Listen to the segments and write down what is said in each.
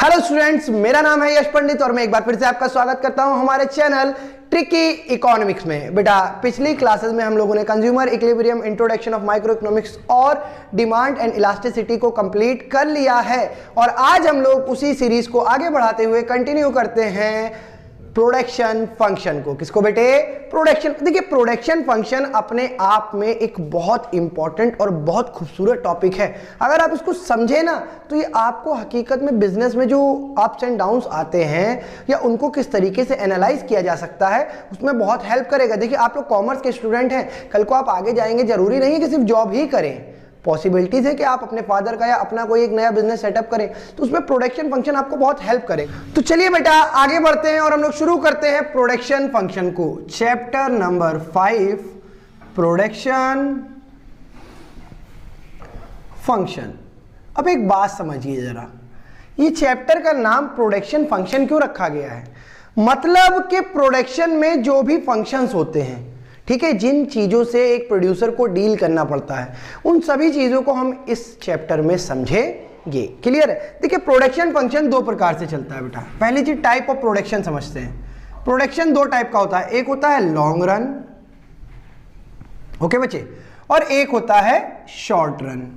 Hello students, मेरा नाम है यश पंडित और मैं एक बार फिर से आपका स्वागत करता हूं हमारे चैनल ट्रिकी इकोनॉमिक्स में। बेटा, पिछली क्लासेस में हम लोगों ने consumer equilibrium, introduction of micro economics और डिमांड एंड इलास्टिसिटी को कंप्लीट कर लिया है और आज हम लोग उसी सीरीज को आगे बढ़ाते हुए कंटिन्यू करते हैं प्रोडक्शन फंक्शन को। किसको बेटे? प्रोडक्शन। देखिए, प्रोडक्शन फंक्शन अपने आप में एक बहुत इंपॉर्टेंट और बहुत खूबसूरत टॉपिक है। अगर आप इसको समझे ना तो ये आपको हकीकत में बिजनेस में जो अप्स एंड डाउन्स आते हैं या उनको किस तरीके से एनालाइज किया जा सकता है उसमें बहुत हेल्प करेगा। देखिए, आप लोग कॉमर्स के स्टूडेंट हैं, कल को आप आगे जाएंगे, जरूरी नहीं है कि सिर्फ जॉब ही करें। पॉसिबिलिटीज है कि आप अपने फादर का या अपना कोई एक नया बिजनेस सेटअप करें, तो उसमें प्रोडक्शन फंक्शन आपको बहुत हेल्प करेगा। तो चलिए बेटा आगे बढ़ते हैं और हम लोग शुरू करते हैं प्रोडक्शन फंक्शन को। Chapter number 5, production function. अब एक बात समझिए जरा, ये चैप्टर का नाम प्रोडक्शन फंक्शन क्यों रखा गया है? मतलब कि प्रोडक्शन में जो भी फंक्शंस होते हैं, ठीक है, जिन चीजों से एक प्रोड्यूसर को डील करना पड़ता है, उन सभी चीजों को हम इस चैप्टर में समझेंगे। क्लियर है? देखिए, प्रोडक्शन फंक्शन दो प्रकार से चलता है बेटा। पहली चीज टाइप ऑफ प्रोडक्शन समझते हैं। प्रोडक्शन दो टाइप का होता है, एक होता है लॉन्ग रन, ओके बच्चे, और एक होता है शॉर्ट रन।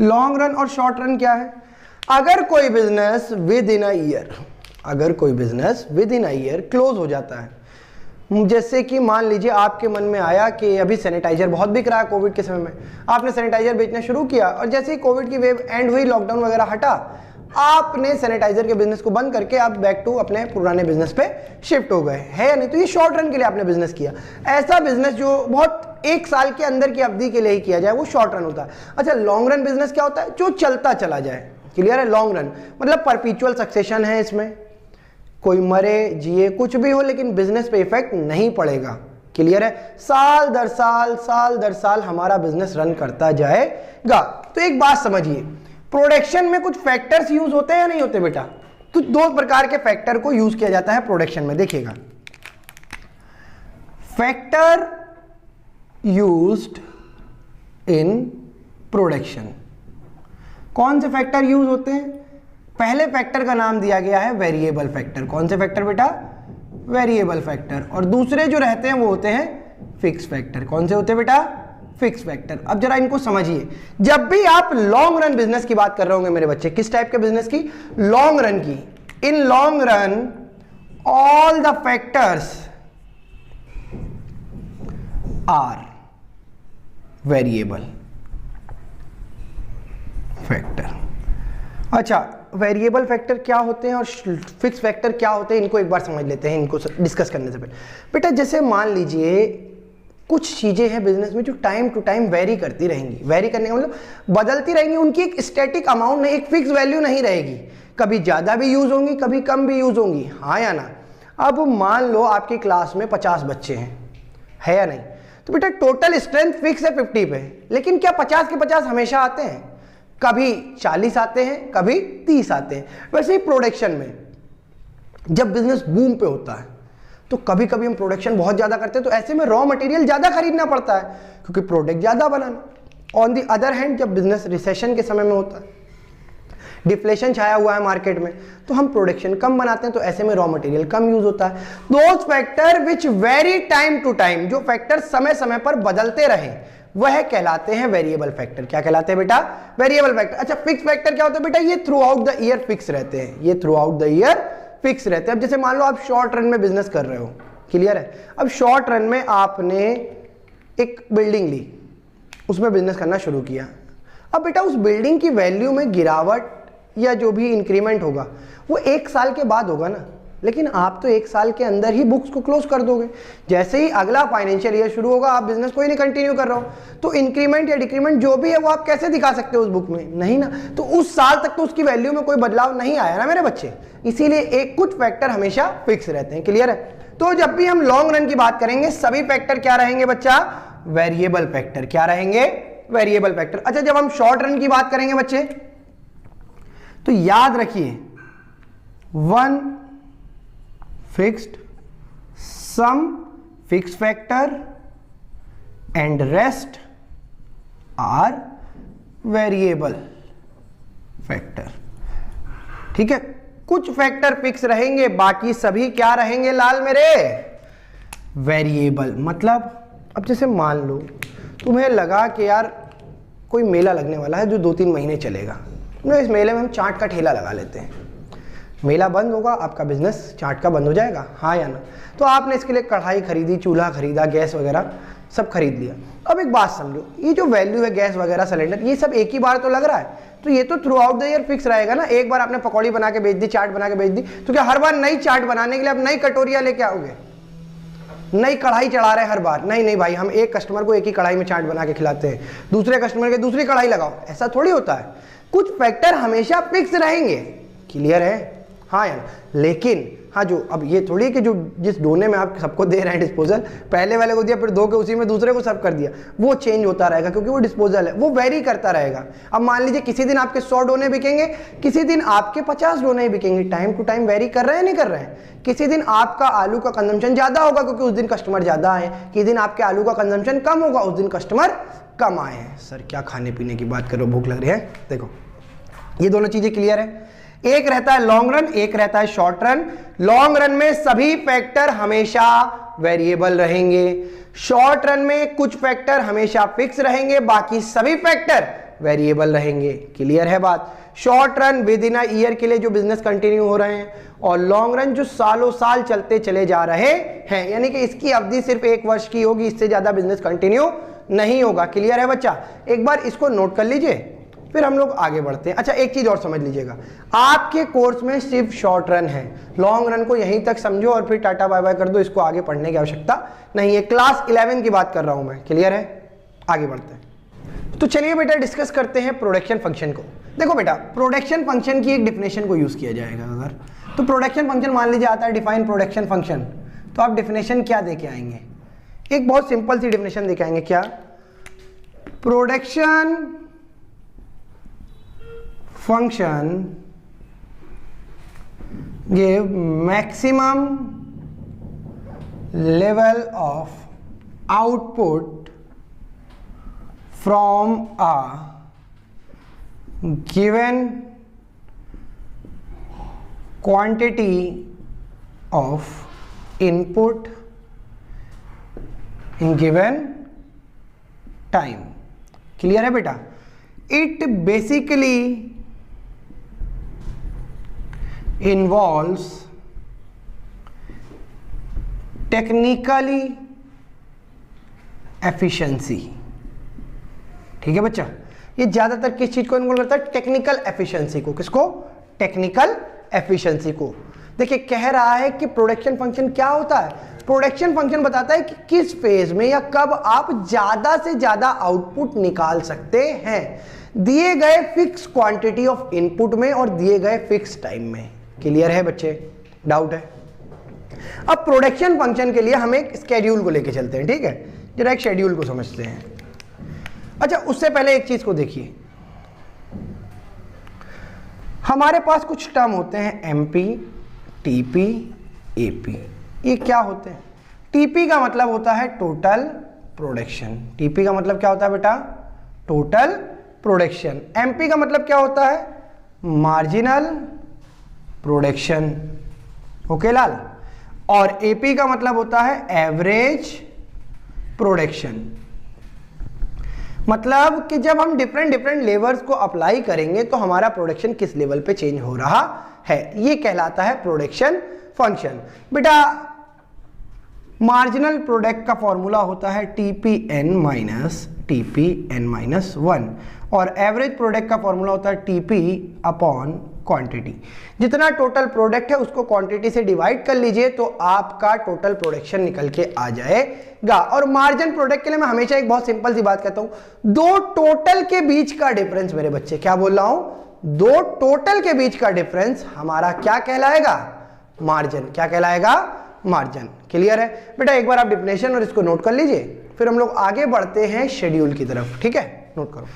लॉन्ग रन और शॉर्ट रन क्या है? अगर कोई business with in a year close हो जाता है, जैसे कि मान लीजिए आपके मन में आया कि अभी सैनिटाइजर बहुत बिक रहा है, कोविड के समय में आपने सैनिटाइजर बेचना शुरू किया और जैसे ही कोविड की वेव एंड हुई, लॉकडाउन वगैरह हटा, आपने सैनिटाइजर के बिजनेस को बंद करके आप बैक टू अपने पुराने बिजनेस पे शिफ्ट हो गए, है या नहीं? तो ये शॉर्ट रन के लिए आपने बिजनेस किया। ऐसा बिजनेस जो बहुत एक साल के अंदर की अवधि के लिए ही किया जाए, वो शॉर्ट रन होता है। अच्छा, लॉन्ग रन बिजनेस क्या होता है? जो चलता चला जाए। क्लियर है? लॉन्ग रन मतलब परपीचुअल सक्सेशन है, इसमें कोई मरे जिए कुछ भी हो लेकिन बिजनेस पे इफेक्ट नहीं पड़ेगा। क्लियर है? साल दर साल हमारा बिजनेस रन करता जाएगा। तो एक बात समझिए, प्रोडक्शन में कुछ फैक्टर्स यूज होते हैं या नहीं होते बेटा? तो दो प्रकार के फैक्टर को यूज किया जाता है प्रोडक्शन में। देखिएगा, फैक्टर यूज्ड इन प्रोडक्शन। कौन से फैक्टर यूज होते हैं? पहले फैक्टर का नाम दिया गया है वेरिएबल फैक्टर। कौन से फैक्टर बेटा? Variable factor. और दूसरे जो रहते हैं वो होते हैं फिक्स फैक्टर। कौन से होते हैं बेटा? Fix factor. अब जरा इनको समझिए, जब भी आप लॉन्ग रन बिजनेस की बात कर रहे होंगे मेरे बच्चे, किस टाइप के बिजनेस की? लॉन्ग रन की। In long run all the factors are variable factor. अच्छा, वेरिएबल फैक्टर क्या होते हैं और फिक्स फैक्टर क्या होते हैं, इनको एक बार समझ लेते हैं, इनको डिस्कस करने से पहले। बेटा, जैसे मान लीजिए कुछ चीजें हैं बिजनेस में जो टाइम टू टाइम वेरी करती रहेंगी। वेरी करने का मतलब बदलती रहेंगी, उनकी एक स्टैटिक अमाउंट नहीं, एक फिक्स वैल्यू नहीं रहेगी। कभी ज्यादा भी यूज होंगी, कभी कम भी यूज होंगी, हाँ या ना? अब मान लो आपकी क्लास में 50 बच्चे हैं, है या नहीं? तो बेटा टोटल स्ट्रेंथ फिक्स है 50 पे, लेकिन क्या 50 के 50 हमेशा आते हैं? कभी 40 आते हैं, कभी 30 आते हैं। वैसे ही प्रोडक्शन में जब बिजनेस बूम पे होता है तो कभी कभी हम प्रोडक्शन बहुत ज्यादा करते हैं, तो ऐसे में रॉ मटेरियल ज्यादा खरीदना पड़ता है क्योंकि प्रोडक्ट ज्यादा बनाना। ऑन दी अदर हैंड, जब बिजनेस रिसेशन के समय में होता है, डिफ्लेशन छाया हुआ है मार्केट में, तो हम प्रोडक्शन कम बनाते हैं, तो ऐसे में रॉ मटेरियल कम यूज होता है। Those factor which vary time to time, जो फैक्टर समय समय पर बदलते रहे, वह कहलाते हैं वेरिएबल फैक्टर। क्या कहलाते हैं बेटा? Variable factor. अच्छा, फिक्स फैक्टर क्या होता है बेटा? ये through out the year fix रहते हैं, ये through out the year fix रहते हैं। अब जैसे मान लो आप शॉर्ट रन में बिजनेस कर रहे हो, क्लियर है? अब शॉर्ट रन में आपने एक बिल्डिंग ली, उसमें बिजनेस करना शुरू किया। अब बेटा उस बिल्डिंग की वैल्यू में गिरावट या जो भी इंक्रीमेंट होगा वो एक साल के बाद होगा ना, लेकिन आप तो एक साल के अंदर ही बुक्स को क्लोज कर दोगे। जैसे ही अगला फाइनेंशियल ईयर शुरू होगा, आप बिजनेस को ही नहीं कंटिन्यू कर रहे हो, तो इंक्रीमेंट या डिक्रीमेंट जो भी है वो आप कैसे दिखा सकते हो उस बुक में? नहीं ना। तो उस साल तक तो उसकी वैल्यू में कोई बदलाव नहीं आया ना मेरे बच्चे, इसीलिए एक कुछ फैक्टर हमेशा फिक्स रहते हैं। क्लियर है? तो जब भी हम लॉन्ग रन की बात करेंगे, सभी फैक्टर क्या रहेंगे बच्चा? Variable factor. क्या रहेंगे? Variable factor. अच्छा, जब हम शॉर्ट रन की बात करेंगे बच्चे, तो याद रखिए, one fixed, some fixed factor and rest are variable factor। ठीक है, कुछ फैक्टर फिक्स रहेंगे, बाकी सभी क्या रहेंगे लाल मेरे, वेरिएबल। मतलब अब जैसे मान लो तुम्हें लगा कि यार कोई मेला लगने वाला है जो 2-3 महीने चलेगा, इस मेले में हम चाट का ठेला लगा लेते हैं। मेला बंद होगा, आपका बिजनेस चाट का बंद हो जाएगा, हाँ या ना। तो आपने इसके लिए कढ़ाई खरीदी, चूल्हा खरीदा, गैस वगैरह सब खरीद लिया। अब एक बात समझो, ये जो वैल्यू है गैस वगैरह, सिलेंडर, ये सब एक ही बार तो लग रहा है, तो ये तो through out the year fix रहेगा ना। एक बार आपने पकौड़ी बना के बेच दी, चाट बना के बेच दी, तो क्या हर बार नई चाट बनाने के लिए आप नई कटोरियां लेके आओगे, नई कढ़ाई चढ़ा रहे हर बार? नहीं नहीं भाई, हम एक कस्टमर को एक ही कढ़ाई में चाट बना के खिलाते हैं, दूसरे कस्टमर के दूसरी कढ़ाई लगाओ, ऐसा थोड़ी होता है। कुछ फैक्टर हमेशा फिक्स रहेंगे, क्लियर है, हाँ यार। लेकिन हाँ, जो अब ये थोड़ी कि जो जिस डोने में आप सबको दे रहे हैं डिस्पोजल, पहले वाले को दिया फिर धो के उसी में दूसरे को सर्व कर दिया, वो चेंज होता रहेगा क्योंकि वो डिस्पोजल है, वो वेरी करता रहेगा। अब मान लीजिए किसी दिन आपके 100 डोने बिकेंगे, किसी दिन आपके 50 डोने ही बिकेंगे, टाइम टू टाइम वेरी कर रहे हैं नहीं कर रहे हैं। किसी दिन आपका आलू का कंजम्पशन ज्यादा होगा क्योंकि उस दिन कस्टमर ज्यादा आए, किसी दिन आपके आलू का कंजम्पशन कम होगा, उस दिन कस्टमर कम आए हैं। सर क्या खाने पीने की बात करो, भूख लग रही है। देखो ये दोनों चीजें क्लियर है, एक रहता है लॉन्ग रन, एक रहता है शॉर्ट रन। लॉन्ग रन में सभी फैक्टर हमेशा वेरिएबल रहेंगे, शॉर्ट रन में कुछ फैक्टर हमेशा फिक्स रहेंगे, बाकी सभी फैक्टर वेरिएबल रहेंगे। क्लियर है बात? Short run with in a year के लिए जो बिजनेस कंटिन्यू हो रहे हैं, और लॉन्ग रन जो सालों साल चलते चले जा रहे हैं, यानी कि इसकी अवधि सिर्फ 1 वर्ष की होगी, इससे ज्यादा बिजनेस कंटिन्यू नहीं होगा। क्लियर है बच्चा? एक बार इसको नोट कर लीजिए, फिर हम लोग आगे बढ़ते हैं। अच्छा एक चीज और समझ लीजिएगा, आपके कोर्स में सिर्फ शॉर्ट रन है, लॉन्ग रन को यहीं तक समझो और फिर टाटा बाय बाय कर दो, इसको आगे पढ़ने की आवश्यकता नहीं है। क्लास 11 की बात कर रहा हूं मैं, क्लियर है? आगे बढ़ते हैं। तो चलिए बेटा डिस्कस करते हैं प्रोडक्शन फंक्शन को। देखो बेटा, प्रोडक्शन फंक्शन की एक डिफिनेशन को यूज किया जाएगा अगर, तो प्रोडक्शन फंक्शन मान लीजिए आता है डिफाइन प्रोडक्शन फंक्शन, तो आप डिफिनेशन क्या दे के आएंगे? एक बहुत सिंपल सी डिफिनेशन दे के आएंगे, क्या? Production function give maximum level of output from a given quantity of input in given time। Clear है बेटा? It basically involves technically efficiency। ठीक है बच्चा, ये ज्यादातर किस चीज को इन्वॉल्व करता है? टेक्निकल एफिशिएंसी को। किसको? टेक्निकल एफिशिएंसी को। देखिए कह रहा है कि प्रोडक्शन फंक्शन क्या होता है? प्रोडक्शन फंक्शन बताता है कि किस फेज में या कब आप ज्यादा से ज्यादा आउटपुट निकाल सकते हैं दिए गए फिक्स क्वांटिटी ऑफ इनपुट में और दिए गए फिक्स टाइम में। क्लियर है बच्चे? डाउट है? अब प्रोडक्शन फंक्शन के लिए हम एक स्केड्यूल को लेके चलते हैं, ठीक है? जरा एक शेड्यूल को समझते हैं। अच्छा उससे पहले एक चीज को देखिए, हमारे पास कुछ टर्म होते हैं एमपी, टीपी, एपी। ये क्या होते हैं? टीपी का मतलब होता है टोटल प्रोडक्शन। टीपी का मतलब क्या होता है बेटा? Total production. एमपी का मतलब क्या होता है? Marginal production. ओके लाल? और एपी का मतलब होता है एवरेज प्रोडक्शन। मतलब कि जब हम डिफरेंट लेवल्स को अप्लाई करेंगे तो हमारा प्रोडक्शन किस लेवल पे चेंज हो रहा है, ये कहलाता है प्रोडक्शन फंक्शन। बेटा मार्जिनल प्रोडक्ट का फॉर्मूला होता है टीपीएन माइनस 1 और एवरेज प्रोडक्ट का फॉर्मूला होता है टीपी अपॉन क्वांटिटी। जितना टोटल प्रोडक्ट है उसको क्वांटिटी से डिवाइड कर लीजिए तो आपका टोटल प्रोडक्शन निकल के आ जाएगा। और मार्जिन प्रोडक्ट के लिए मैं हमेशा एक बहुत सिंपल सी बात कहता हूं, दो टोटल के बीच का डिफरेंस, मेरे बच्चे क्या बोल रहा हूं, दो टोटल के बीच का डिफरेंस हमारा क्या कहलाएगा? मार्जिन। क्या कहलाएगा? मार्जिन। क्लियर है बेटा? एक बार आप डिफिनेशन और इसको नोट कर लीजिए, फिर हम लोग आगे बढ़ते हैं शेड्यूल की तरफ। ठीक है, नोट करो।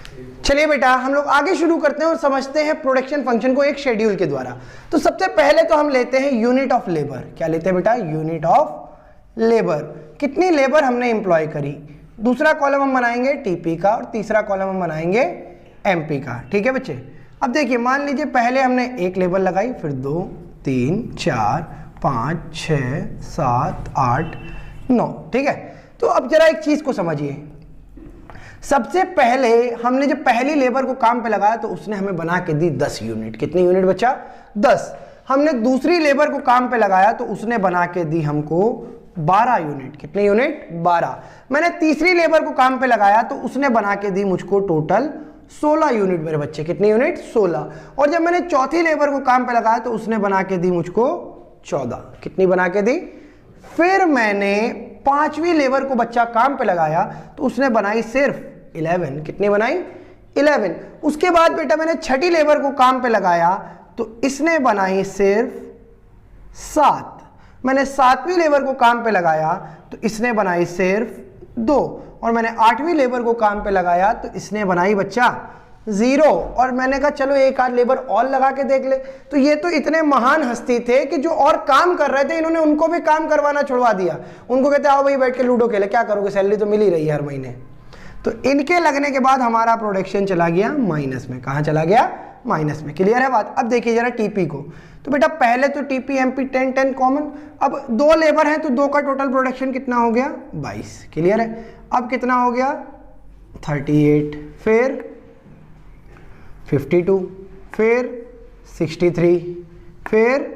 चलिए बेटा हम लोग आगे शुरू करते हैं और समझते हैं प्रोडक्शन फंक्शन को एक शेड्यूल के द्वारा। तो सबसे पहले तो हम लेते हैं यूनिट ऑफ लेबर। क्या लेते हैं बेटा? Unit of labour. कितनी लेबर हमने एम्प्लॉय करी। दूसरा कॉलम हम बनाएंगे टीपी का और तीसरा कॉलम हम बनाएंगे एमपी का। ठीक है बच्चे? अब देखिए मान लीजिए पहले हमने एक लेबर लगाई, फिर 2 3 4 5 6 7 8 9, ठीक है। तो अब जरा एक चीज को समझिए, सबसे पहले हमने जब पहली लेबर को काम पे लगाया तो उसने हमें बना के दी 10 यूनिट। कितनी यूनिट बच्चा? 10। हमने दूसरी लेबर को काम पे लगाया तो उसने बना के दी हमको 12 यूनिट। कितनी यूनिट? 12। मैंने तीसरी लेबर को काम पे लगाया तो उसने बना के दी मुझको टोटल 16 यूनिट मेरे बच्चे। कितनी यूनिट? 16। और जब मैंने चौथी लेबर को काम पे लगाया तो उसने बना के दी मुझको 14। कितनी बना के दी? फिर मैंने पांचवी लेबर को बच्चा काम पे लगाया तो उसने बनाई सिर्फ 11। कितनी बनाई? 11। उसके बाद बेटा मैंने छठी लेबर को काम पे लगाया तो इसने बनाई सिर्फ 7। मैंने सातवीं लेबर को काम पे लगाया तो इसने बनाई सिर्फ 2। और मैंने आठवीं लेबर को काम पे लगाया तो इसने बनाई बच्चा 0। और मैंने कहा चलो एक आध लेबर और लगा के देख ले। तो ये तो इतने महान हस्ती थे कि जो और काम कर रहे थे इन्होंने उनको भी काम करवाना छुड़वा दिया। उनको कहते आओ भाई बैठ के लूडो खेले, क्या करोगे, सैलरी तो मिल ही रही है हर महीने। तो इनके लगने के बाद हमारा प्रोडक्शन चला गया माइनस में। कहाँ चला गया? माइनस में। क्लियर है बात? अब देखिए जरा टीपी को। तो बेटा पहले तो टीपी एमपी 10 10 कॉमन। अब 2 लेबर हैं तो 2 का टोटल प्रोडक्शन कितना हो गया? 22। क्लियर है? अब कितना हो गया? 38, फिर 52, फिर 63, फिर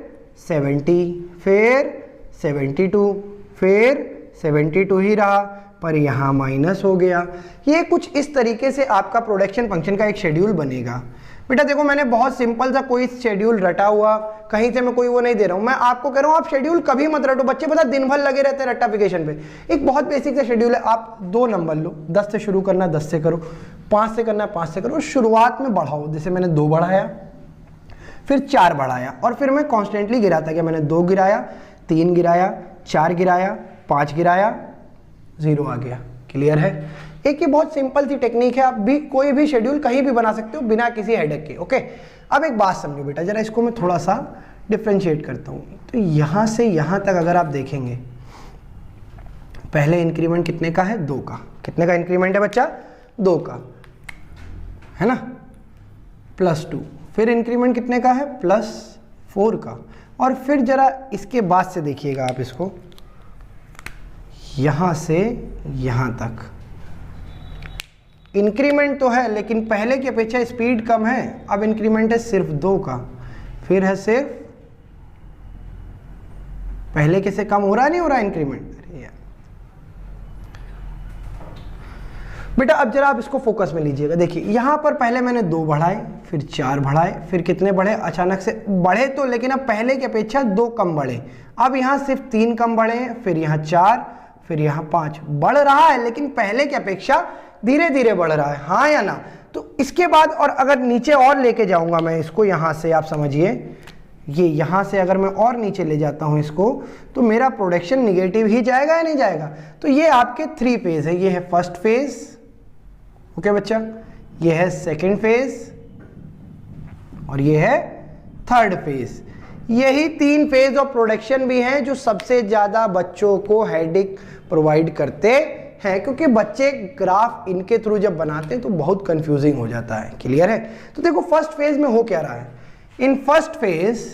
70, फिर 72, फिर 72 ही रहा, पर यहाँ माइनस हो गया। ये कुछ इस तरीके से आपका प्रोडक्शन फंक्शन का एक शेड्यूल बनेगा। बेटा देखो मैंने बहुत सिंपल सा कोई शेड्यूल रटा हुआ, कहीं से मैं कोई वो नहीं दे रहा हूँ, मैं आपको कह रहा हूँ आप शेड्यूल कभी मत रटो। बच्चे पता दिन भर लगे रहते हैं रट्टाफिकेशन पे। एक बहुत बेसिक सा शेड्यूल है, आप 2 नंबर लो, 10 से शुरू करना 10 से करो, 5 से करना 5 से करो, शुरुआत में बढ़ाओ। जैसे मैंने 2 बढ़ाया, फिर 4 बढ़ाया, और फिर मैं कॉन्स्टेंटली गिराता गया। मैंने 2 गिराया, 3 गिराया, 4 गिराया, 5 गिराया, 0 आ गया। क्लियर है? एक ये बहुत सिंपल सी टेक्निक है, आप भी कोई भी शेड्यूल कहीं भी बना सकते हो बिना किसी हेडेक के। ओके, अब एक बात समझो बेटा, जरा इसको मैं थोड़ा सा डिफ्रेंशिएट करता हूँ। तो यहाँ से यहाँ तक अगर आप देखेंगे, पहले इंक्रीमेंट कितने का है? 2 का। कितने का इंक्रीमेंट है बच्चा? 2 का, है ना, +2। फिर इंक्रीमेंट कितने का है? +4 का। और फिर जरा इसके बाद से देखिएगा आप इसको, यहाँ से यहाँ तक इंक्रीमेंट तो है लेकिन पहले की अपेक्षा स्पीड कम है। अब इंक्रीमेंट है सिर्फ 2 का, फिर है सिर्फ, पहले के से कम हो रहा नहीं हो रहा इंक्रीमेंट। बेटा अब जरा आप इसको फोकस में लीजिएगा। देखिए यहाँ पर पहले मैंने 2 बढ़ाए, फिर 4 बढ़ाए, फिर कितने बढ़े? अचानक से बढ़े तो, लेकिन अब पहले की अपेक्षा 2 कम बढ़े। अब यहाँ सिर्फ 3 कम बढ़े, फिर यहाँ 4, फिर यहाँ 5। बढ़ रहा है लेकिन पहले की अपेक्षा धीरे धीरे बढ़ रहा है, हाँ या ना? तो इसके बाद और अगर नीचे और लेके जाऊंगा मैं इसको, यहाँ से आप समझिए, ये यहाँ से अगर मैं और नीचे ले जाता हूँ इसको, तो मेरा प्रोडक्शन निगेटिव ही जाएगा या नहीं जाएगा? तो ये आपके 3 फेज है। ये है फर्स्ट फेज, ओके बच्चा, ये है सेकंड फेज, और ये है थर्ड फेज। यही 3 फेज ऑफ प्रोडक्शन भी हैं जो सबसे ज्यादा बच्चों को हेडेक प्रोवाइड करते हैं, क्योंकि बच्चे ग्राफ इनके थ्रू जब बनाते हैं तो बहुत कंफ्यूजिंग हो जाता है। क्लियर है? तो देखो फर्स्ट फेज में हो क्या रहा है। इन फर्स्ट फेज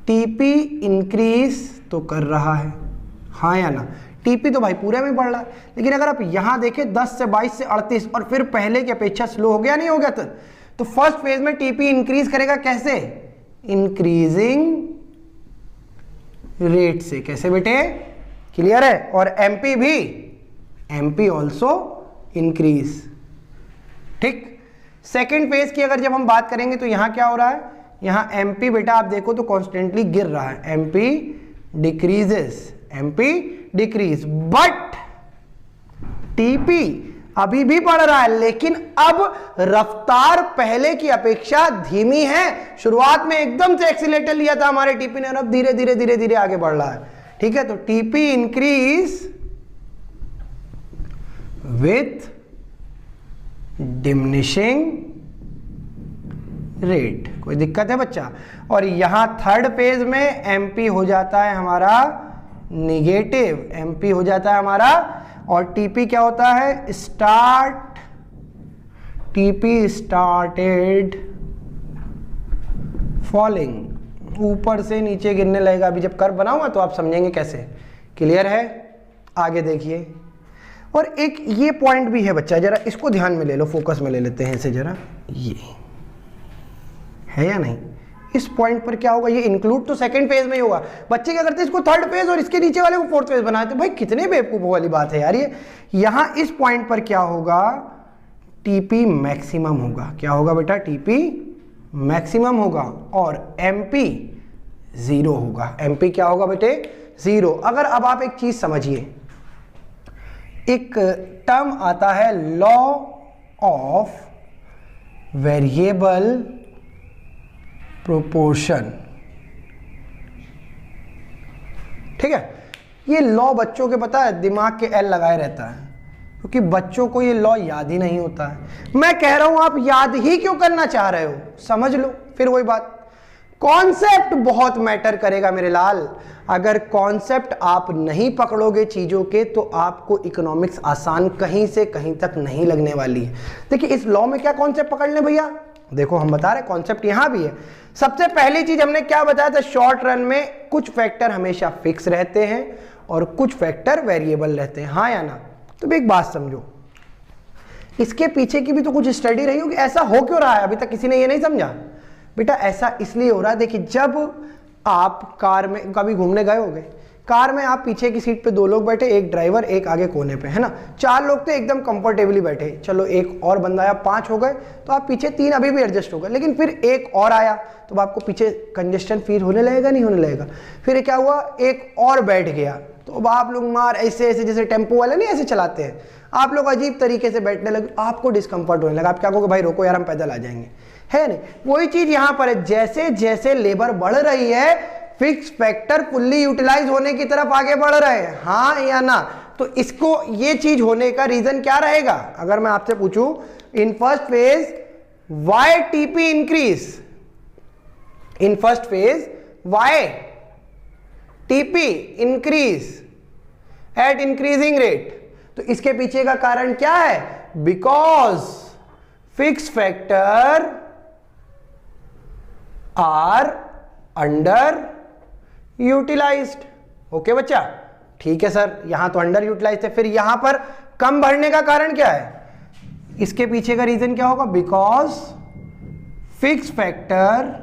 टीपी इंक्रीज तो कर रहा है, हाँ या ना? टीपी तो भाई पूरे में बढ़ रहा है, लेकिन अगर आप यहां देखें 10 से 22 से 38 और फिर पहले की अपेक्षा स्लो हो गया, नहीं हो गया? तो फर्स्ट फेज में टीपी इंक्रीज करेगा कैसे? इंक्रीजिंग रेट से। कैसे बेटे? क्लियर है? और एमपी भी, एमपी ऑल्सो इंक्रीज। ठीक, सेकेंड फेज की अगर जब हम बात करेंगे तो यहां क्या हो रहा है? यहां एमपी बेटा आप देखो तो कॉन्स्टेंटली गिर रहा है, MP decreases, MP decrease, but TP अभी भी बढ़ रहा है, लेकिन अब रफ्तार पहले की अपेक्षा धीमी है। शुरुआत में एकदम से एक्सीलेटर लिया था हमारे टीपी ने, और अब धीरे धीरे धीरे धीरे आगे बढ़ रहा है। ठीक है, तो TP increase with diminishing rate. कोई दिक्कत है बच्चा? और यहां थर्ड फेज में एमपी हो जाता है हमारा निगेटिव, एमपी हो जाता है हमारा, और टीपी क्या होता है? स्टार्ट टीपी स्टार्टेड फॉलिंग, ऊपर से नीचे गिरने लगेगा। अभी जब कर्व बनाऊंगा तो आप समझेंगे कैसे। क्लियर है? आगे देखिए। और एक ये पॉइंट भी है बच्चा, जरा इसको ध्यान में ले लो, फोकस में ले लेते हैं इसे जरा। ये है या नहीं? इस पॉइंट पर क्या होगा, ये इंक्लूड तो सेकंड फेज में ही होगा। बच्चे क्या करते हैं, इसको थर्ड फेज और इसके नीचे वाले को फोर्थ फेज बनाते हैं। भाई कितने बेवकूफों वाली बात है यार ये। यहां इस पॉइंट पर क्या होगा, टीपी मैक्सिमम होगा। क्या होगा बेटा? टीपी मैक्सिमम होगा और एमपी जीरो होगा। एमपी क्या होगा बेटे? जीरो। अगर अब आप एक चीज समझिए, एक टर्म आता है लॉ ऑफ वेरिएबल प्रोपोर्शन, ठीक है। ये लॉ बच्चों के पता है दिमाग के एल लगाए रहता है, क्योंकि बच्चों को ये लॉ याद ही नहीं होता है। मैं कह रहा हूं आप याद ही क्यों करना चाह रहे हो, समझ लो। फिर वही बात, कॉन्सेप्ट बहुत मैटर करेगा मेरे लाल। अगर कॉन्सेप्ट आप नहीं पकड़ोगे चीजों के तो आपको इकोनॉमिक्स आसान कहीं से कहीं तक नहीं लगने वाली है। देखिए इस लॉ में क्या कॉन्सेप्ट पकड़ लें भैया, देखो हम बता रहे कॉन्सेप्ट यहां भी है। सबसे पहली चीज हमने क्या बताया था, शॉर्ट रन में कुछ फैक्टर हमेशा फिक्स रहते हैं और कुछ फैक्टर वेरिएबल रहते हैं, हाँ या ना? तो एक बात समझो, इसके पीछे की भी तो कुछ स्टडी रही होगी। ऐसा हो क्यों रहा है, अभी तक किसी ने ये नहीं समझा? बेटा ऐसा इसलिए हो रहा है, देखिए जब आप कार में कभी घूमने गए होगे, कार में आप पीछे की सीट पे दो लोग बैठे, एक ड्राइवर एक आगे कोने पे, है ना। चार लोग तो एकदम कंफर्टेबली बैठे, चलो एक और बंदा आया, पांच हो गए, तो आप पीछे तीन अभी भी एडजस्ट हो गए। लेकिन फिर एक और आया तो आपको पीछे कंजेस्शन फील होने लगेगा, नहीं होने लगेगा? फिर क्या हुआ, एक और बैठ गया, तो अब आप लोग मार ऐसे ऐसे जैसे टेम्पो वाले नहीं ऐसे चलाते हैं, आप लोग अजीब तरीके से बैठने लगे, आपको डिस्कंफर्ट होने लगा। आप क्या कहोगे, भाई रोको यार हम पैदल आ जाएंगे, है नहीं? वही चीज यहां पर है, जैसे जैसे लेबर बढ़ रही है फिक्स फैक्टर फुल्ली यूटिलाइज होने की तरफ आगे बढ़ रहे हैं, हाँ या ना? तो इसको ये चीज होने का रीजन क्या रहेगा, अगर मैं आपसे पूछूं in first phase why TP increase, in first phase why TP increase at increasing rate, तो इसके पीछे का कारण क्या है, because fix factor are under utilised. Okay बच्चा, ठीक है सर, यहां तो अंडर यूटिलाइज्ड है, फिर यहां पर कम बढ़ने का कारण क्या है, इसके पीछे का रीजन क्या होगा, because fix factor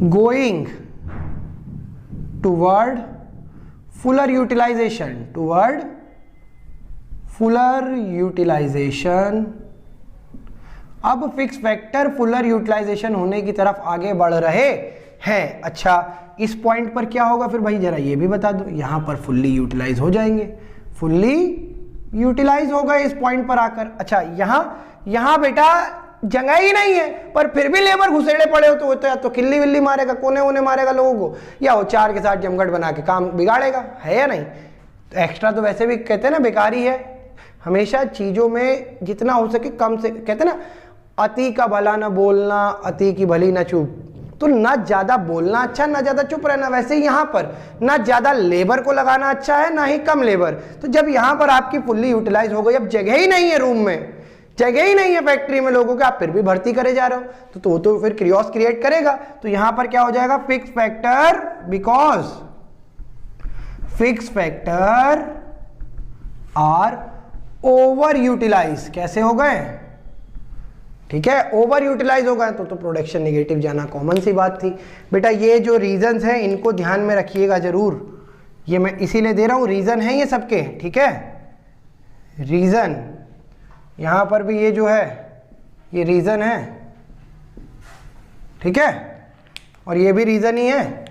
going toward fuller utilisation, toward fuller utilisation. अब फिक्स फैक्टर फुलर यूटिलाइजेशन होने की तरफ आगे बढ़ रहे हैं। अच्छा इस पॉइंट पर क्या होगा फिर भाई, जरा ये भी बता दो। यहां पर फुल्ली यूटिलाइज हो जाएंगे, फुल्ली यूटिलाइज हो गए इस पॉइंट पर आकर। अच्छा यहां बेटा जगह ही नहीं है, पर फिर भी लेबर घुसेड़े पड़े हो, तो वो तो या तो किल्ली विल्ली मारेगा, कोने वोने मारेगा लोगों को, या वो चार के साथ जमघट बना के काम बिगाड़ेगा, है या नहीं? तो एक्स्ट्रा तो वैसे भी कहते हैं ना बेकार ही है। हमेशा चीजों में जितना हो सके कम से, कहते हैं ना अति का भला न बोलना, अति की भली न चुप। तो ना ज्यादा बोलना अच्छा, ना ज्यादा चुप रहना। वैसे ही यहां पर ना ज्यादा लेबर को लगाना अच्छा है, ना ही कम लेबर। तो जब यहां पर आपकी फुल्ली यूटिलाइज हो गई, अब जगह ही नहीं है रूम में, जगह ही नहीं है फैक्ट्री में लोगों के, आप फिर भी भर्ती करे जा रहे हो, तो फिर क्रियोस क्रिएट करेगा। तो यहां पर क्या हो जाएगा, fix factor, because fix factor are over utilise. कैसे हो गए, ठीक है, ओवर यूटिलाइज हो गए, तो प्रोडक्शन नेगेटिव जाना कॉमन सी बात थी। बेटा ये जो रीजंस हैं इनको ध्यान में रखिएगा जरूर, ये मैं इसीलिए दे रहा हूं, रीजन है ये सबके, ठीक है। रीजन यहां पर भी ये जो है ये रीजन है, ठीक है, और ये भी रीजन ही है,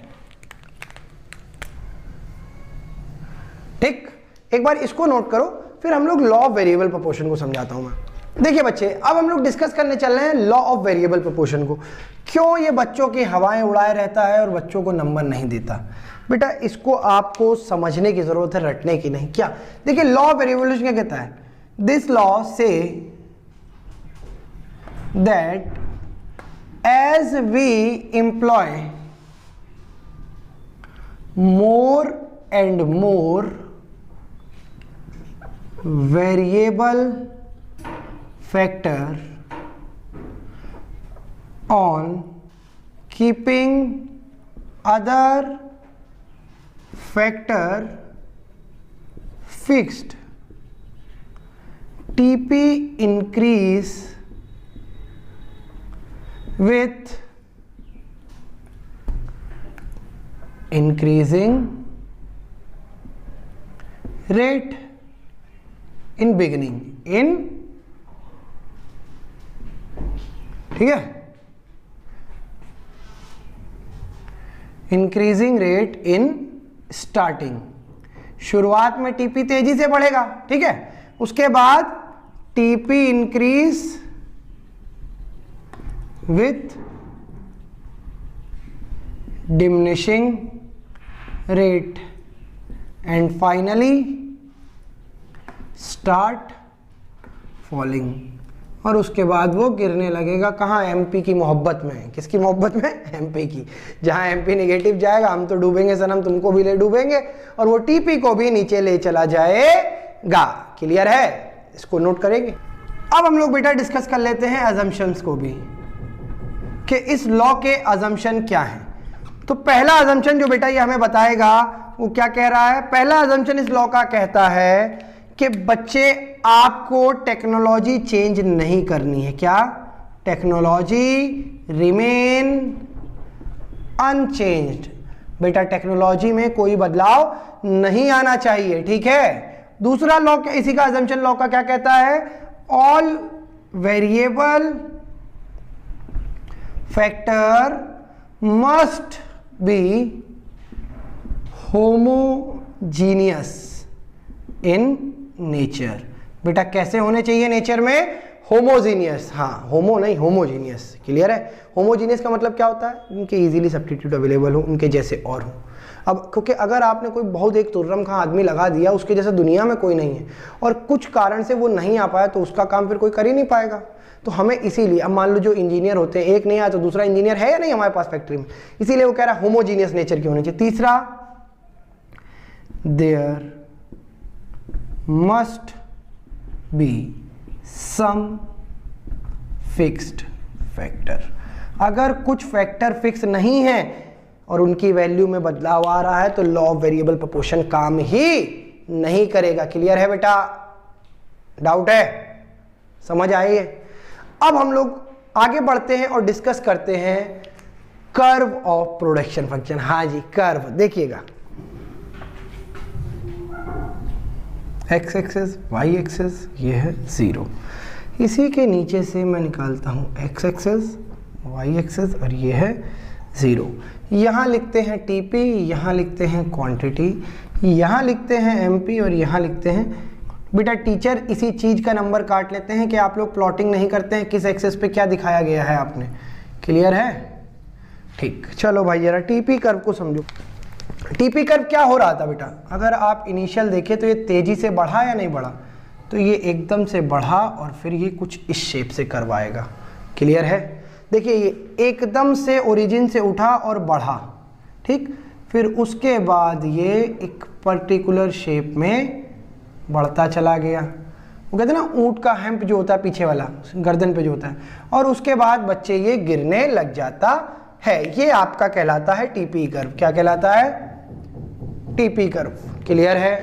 ठीक। एक बार इसको नोट करो, फिर हम लोग लॉ ऑफ वेरिएबल प्रोपोर्शन को समझाता हूं मैं। देखिए बच्चे, अब हम लोग डिस्कस करने चल रहे हैं लॉ ऑफ वेरिएबल प्रोपोर्शन को। क्यों ये बच्चों की हवाएं उड़ाए रहता है और बच्चों को नंबर नहीं देता। बेटा इसको आपको समझने की जरूरत है, रटने की नहीं। क्या, देखिए लॉ ऑफ वेरिएबल क्या कहता है, दिस लॉ से that as we employ more and more variable factor on keeping other factor fixed. TP increase with increasing rate in beginning. in ठीक है, इंक्रीजिंग रेट इन स्टार्टिंग, शुरुआत में TP तेजी से बढ़ेगा, ठीक है, उसके बाद TP increase with diminishing rate and finally start falling, और उसके बाद वो गिरने लगेगा। कहाँ? एमपी की मोहब्बत में। किसकी मोहब्बत में? एमपी की। जहाँ एमपी निगेटिव जाएगा हम तो डूबेंगे सनम, तुमको भी ले डूबेंगे और वो टीपी को भी नीचे ले चला जाएगा। क्लियर है? इसको नोट करेंगे। अब हम लोग बेटा डिस्कस कर लेते हैं अजम्पशंस को भी कि इस लॉ के अजम्पशन क्या है। तो पहला अजम्पशन जो बेटा ये हमें बताएगा वो क्या कह रहा है? पहला अजम्पशन इस लॉ का कहता है कि बच्चे आपको टेक्नोलॉजी चेंज नहीं करनी है। क्या? Technology remain unchanged. बेटा टेक्नोलॉजी में कोई बदलाव नहीं आना चाहिए, ठीक है। दूसरा लॉ, इसी का अजम्पशन लॉ का क्या कहता है? All variable factor must be homogeneous in nature. बेटा कैसे होने चाहिए नेचर में? होमोजीनियस। हाँ, होमो नहीं, होमोजीनियस। क्लियर है? होमोजीनियस का मतलब क्या होता है? इनके इजीली सब्स्टिट्यूट अवेलेबल हो, उनके जैसे और हो। अब क्योंकि अगर आपने कोई बहुत एक तुर्रम का आदमी लगा दिया, उसके जैसा दुनिया में कोई नहीं है और कुछ कारण से वो नहीं आ पाया, तो उसका काम फिर कोई कर ही नहीं पाएगा। तो हमें इसीलिए, अब मान लो जो इंजीनियर होते हैं, एक नहीं आया तो दूसरा इंजीनियर है या नहीं हमारे पास फैक्ट्री में, इसीलिए वो कह रहा है होमोजीनियस नेचर की होनी चाहिए। तीसरा, there must be some fixed factor। अगर कुछ फैक्टर फिक्स नहीं है और उनकी वैल्यू में बदलाव आ रहा है तो लॉ ऑफ वेरिएबल प्रोपोर्शन काम ही नहीं करेगा। क्लियर है बेटा? डाउट है? समझ आई है? अब हम लोग आगे बढ़ते हैं और डिस्कस करते हैं कर्व ऑफ प्रोडक्शन फंक्शन। हाँ जी, कर्व देखिएगा, एक्स एक्सेस, वाई एक्सेस, ये है 0। इसी के नीचे से मैं निकालता हूँ एक्स एक्सेस, वाई एक्सेस और ये है 0। यहाँ लिखते हैं टीपी, यहाँ लिखते हैं क्वांटिटी, यहाँ लिखते हैं एमपी और यहाँ लिखते हैं। बेटा टीचर इसी चीज़ का नंबर काट लेते हैं कि आप लोग प्लॉटिंग नहीं करते हैं किस एक्सेस पे क्या दिखाया गया है आपने। क्लियर है? ठीक, चलो भाई जरा टीपी कर्व को समझो। टीपी कर्व क्या हो रहा था बेटा? अगर आप इनिशियल देखें तो ये तेजी से बढ़ा या नहीं बढ़ा? तो ये एकदम से बढ़ा और फिर ये कुछ इस शेप से कर्व आएगा। क्लियर है? देखिए ये एकदम से ओरिजिन से उठा और बढ़ा, ठीक, फिर उसके बाद ये एक पर्टिकुलर शेप में बढ़ता चला गया। वो कहते हैं ना ऊंट का हैम्प जो होता है पीछे वाला, गर्दन पे जो होता है, और उसके बाद बच्चे ये गिरने लग जाता है। ये आपका कहलाता है टीपी कर्व। क्या कहलाता है? TP curve. क्लियर है?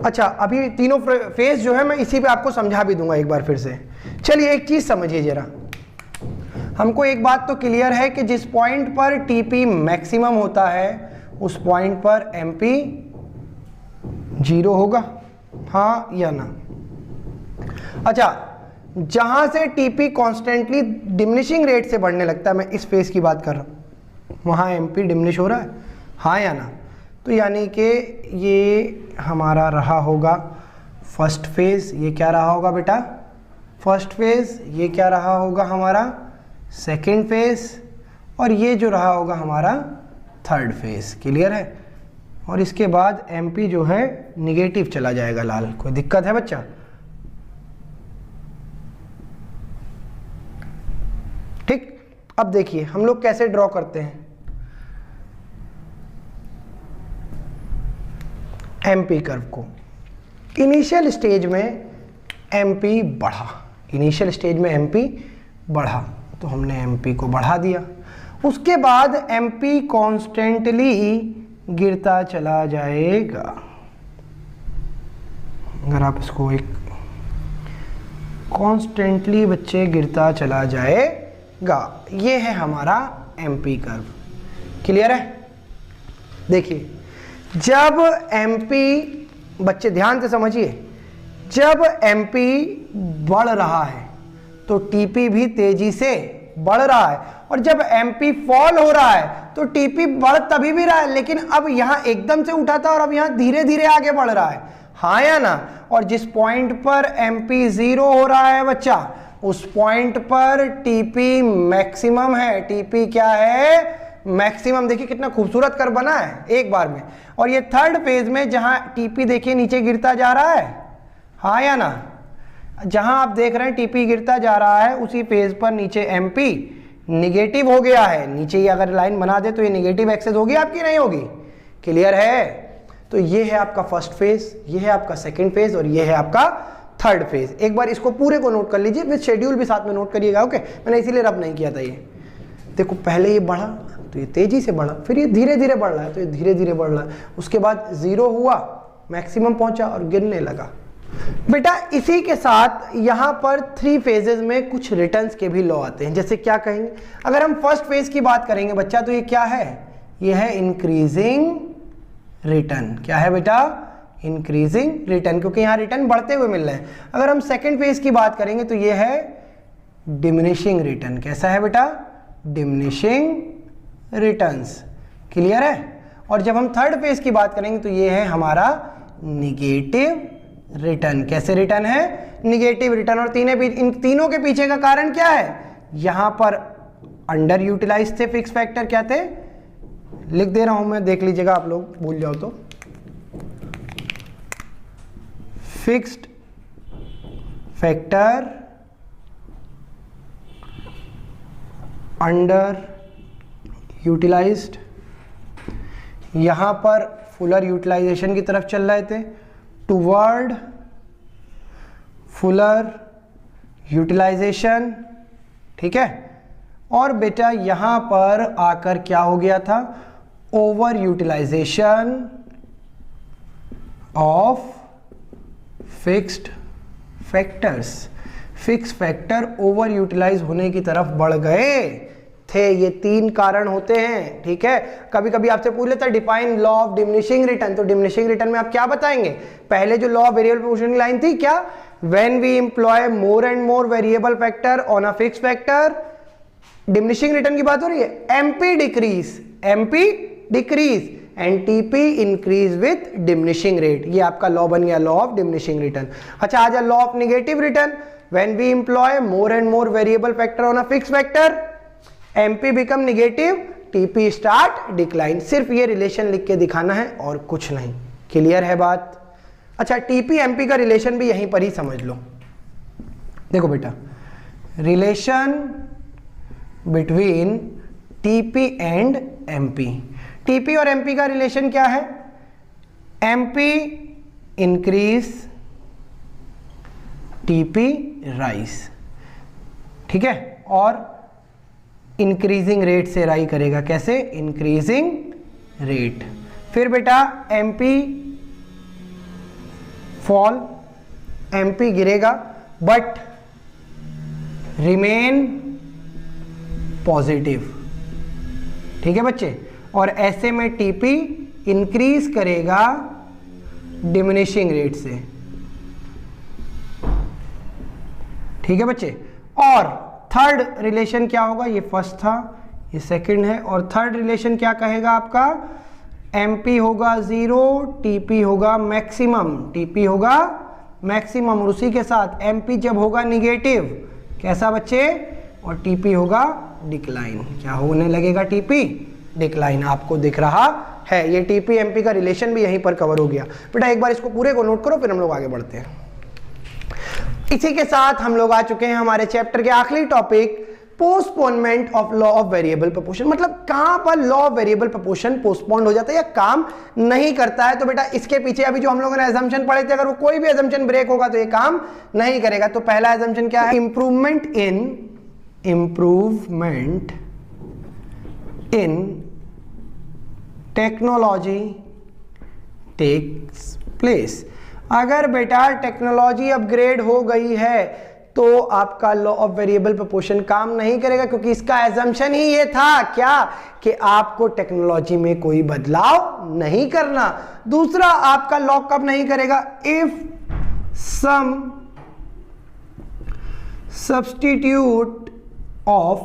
अच्छा, अभी तीनों फेज जो है मैं इसी पे आपको समझा भी दूंगा एक बार फिर से। चलिए एक चीज समझिए जरा, हमको एक बात तो क्लियर है कि जिस पॉइंट पर टीपी मैक्सिमम होता है उस पॉइंट पर एमपी 0 होगा, हाँ या ना? अच्छा, जहां से टीपी कॉन्स्टेंटली डिमिनिशिंग रेट से बढ़ने लगता है, मैं इस फेज की बात कर रहा हूं, वहां एमपी डिमिनिश हो रहा है, हाँ या ना? तो यानी कि ये हमारा रहा होगा फर्स्ट फेज। ये क्या रहा होगा बेटा? First phase. ये क्या रहा होगा हमारा? Second phase. और ये जो रहा होगा हमारा थर्ड फेज। क्लियर है? और इसके बाद एमपी जो है निगेटिव चला जाएगा लाल। कोई दिक्कत है बच्चा? ठीक, अब देखिए हम लोग कैसे ड्रॉ करते हैं एमपी कर्व को। इनिशियल स्टेज में एमपी बढ़ा, इनिशियल स्टेज में एमपी बढ़ा तो हमने एमपी को बढ़ा दिया। उसके बाद एमपी कॉन्स्टेंटली गिरता चला जाएगा। अगर आप इसको एक कॉन्स्टेंटली बच्चे गिरता चला जाएगा, ये है हमारा एमपी कर्व। क्लियर है? देखिए जब एमपी, बच्चे ध्यान से समझिए, जब एमपी बढ़ रहा है तो टीपी भी तेजी से बढ़ रहा है, और जब एमपी फॉल हो रहा है तो टीपी बढ़ तभी भी रहा है, लेकिन अब यहां एकदम से उठा था और अब यहां धीरे धीरे आगे बढ़ रहा है, हाँ या ना? और जिस पॉइंट पर एमपी 0 हो रहा है बच्चा, उस पॉइंट पर टीपी मैक्सिमम है। टीपी क्या है? मैक्सिमम। देखिए कितना खूबसूरत कर्व बना है एक बार में। और ये थर्ड फेज में जहां टीपी देखिए नीचे गिरता जा रहा है, हाँ या ना? जहां आप देख रहे हैं टीपी गिरता जा रहा है, उसी फेज पर नीचे एमपी निगेटिव हो गया है। नीचे ही अगर लाइन बना दे तो ये निगेटिव एक्सेस होगी आपकी, नहीं होगी? क्लियर है? तो ये है आपका फर्स्ट फेज, ये है आपका सेकंड फेज, और ये है आपका थर्ड फेज। एक बार इसको पूरे को नोट कर लीजिए, विद शेड्यूल भी साथ में नोट करिएगा। ओके, मैंने इसीलिए रब नहीं किया था। ये देखो पहले ये बढ़ा तो ये तेजी से बढ़ा, फिर ये धीरे धीरे बढ़ रहा है तो ये धीरे धीरे बढ़ रहा है, उसके बाद 0 हुआ, मैक्सिमम पहुंचा और गिरने लगा। बेटा इसी के साथ यहाँ पर 3 फेजेस में कुछ रिटर्न्स के भी लॉ आते हैं। जैसे क्या कहेंगे, अगर हम फर्स्ट फेज की बात करेंगे बच्चा, तो ये क्या है? ये है इंक्रीजिंग रिटर्न। क्या है बेटा? इंक्रीजिंग रिटर्न, क्योंकि यहाँ रिटर्न बढ़ते हुए मिल रहे हैं। अगर हम सेकेंड फेज की बात करेंगे तो ये है डिमिनिशिंग रिटर्न। कैसा है बेटा? Diminishing returns. क्लियर है? और जब हम थर्ड फेज की बात करेंगे तो ये है हमारा निगेटिव रिटर्न। कैसे रिटर्न है? Negative return. और इन तीनों के पीछे का कारण क्या है? यहां पर अंडर यूटिलाइज थे फिक्स फैक्टर। क्या थे? लिख दे रहा हूं मैं, देख लीजिएगा आप लोग भूल जाओ तो। फिक्स्ड फैक्टर अंडर यूटिलाइज्ड, यहां पर फुलर यूटिलाइजेशन की तरफ चल रहे थे, टुवर्ड फुलर यूटिलाइजेशन। ठीक है? और बेटा यहां पर आकर क्या हो गया था? Over utilisation of fixed factors. Fix factor over utilise होने की तरफ बढ़ गए थे। ये 3 कारण होते हैं। ठीक है? कभी कभी आपसे पूछ लेता है define law of diminishing return, तो डिमिनिशिंग रिटर्न में आप क्या बताएंगे? पहले जो law of variable proportional line थी, क्या? When we employ more and more variable factor on a fix factor, diminishing return की बात हो रही है, MP decrease and TP increase with diminishing rate. ये आपका लॉ बन गया, लॉ ऑफ डिमिनिशिंग रिटर्न। अच्छा, आ जाए law of negative return. When we employ more and more variable factor on a fix factor, MP become negative, TP start decline. सिर्फ ये relation लिख के दिखाना है और कुछ नहीं। क्लियर है बात? अच्छा, टीपी एमपी का रिलेशन भी यहीं पर ही समझ लो। देखो बेटा, relation between TP and MP. TP और एमपी का रिलेशन क्या है? MP increase, TP rise. ठीक है? और इंक्रीजिंग रेट से राई करेगा। कैसे? Increasing rate. फिर बेटा एमपी फॉल, एमपी गिरेगा बट रिमेन पॉजिटिव। ठीक है बच्चे? और ऐसे में टीपी इंक्रीज करेगा डिमिनिशिंग रेट से। ठीक है बच्चे? और थर्ड रिलेशन क्या होगा? ये फर्स्ट था, ये सेकंड है, और थर्ड रिलेशन क्या कहेगा आपका? एमपी होगा 0, टीपी होगा मैक्सिमम। टीपी होगा मैक्सिमम, और उसी के साथ एमपी जब होगा निगेटिव, कैसा बच्चे? और टीपी होगा डिक्लाइन। क्या होने लगेगा? TP decline. आपको दिख रहा है? ये टीपी एमपी का रिलेशन भी यहीं पर कवर हो गया। बेटा एक बार इसको पूरे को नोट करो, फिर हम लोग आगे बढ़ते हैं। इसी के साथ हम लोग आ चुके हैं हमारे चैप्टर के आखिरी topic postponement of law of variable proportion, मतलब कहां पर law of variable proportion postponed हो जाता है या काम नहीं करता है। तो बेटा इसके पीछे अभी जो हम लोगों ने अजम्पशन पढ़े थे, अगर वो कोई भी अजम्पशन ब्रेक होगा तो ये काम नहीं करेगा। तो पहला अजम्पशन क्या है? Improvement in technology takes place. अगर बेटा टेक्नोलॉजी अपग्रेड हो गई है तो आपका लॉ ऑफ वेरिएबल प्रोपोर्शन काम नहीं करेगा, क्योंकि इसका एजम्पशन ही ये था क्या कि आपको टेक्नोलॉजी में कोई बदलाव नहीं करना। दूसरा आपका लॉ कब नहीं करेगा? If some substitute of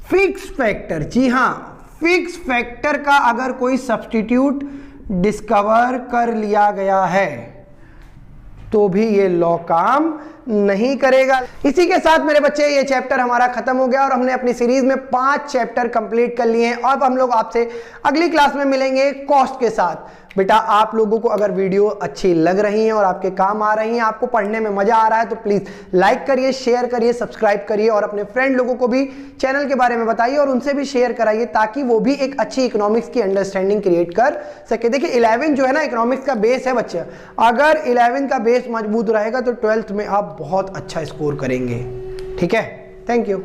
fix factor. जी हां, फिक्स फैक्टर का अगर कोई सब्स्टिट्यूट डिस्कवर कर लिया गया है तो भी ये लॉ काम नहीं करेगा। इसी के साथ मेरे बच्चे ये चैप्टर हमारा खत्म हो गया और हमने अपनी सीरीज में 5 चैप्टर कंप्लीट कर लिए हैं। अब हम लोग आपसे अगली क्लास में मिलेंगे कॉस्ट के साथ। बेटा आप लोगों को अगर वीडियो अच्छी लग रही है और आपके काम आ रही है, आपको पढ़ने में मजा आ रहा है, तो प्लीज लाइक करिए, शेयर करिए, सब्सक्राइब करिए और अपने फ्रेंड लोगों को भी चैनल के बारे में बताइए और उनसे भी शेयर कराइए, ताकि वो भी एक अच्छी इकोनॉमिक्स की अंडरस्टैंडिंग क्रिएट कर सके। देखिए 11 जो है ना, इकोनॉमिक्स का बेस है बच्चे। अगर 11 का बेस मजबूत रहेगा तो 12th में आप बहुत अच्छा स्कोर करेंगे। ठीक है, थैंक यू।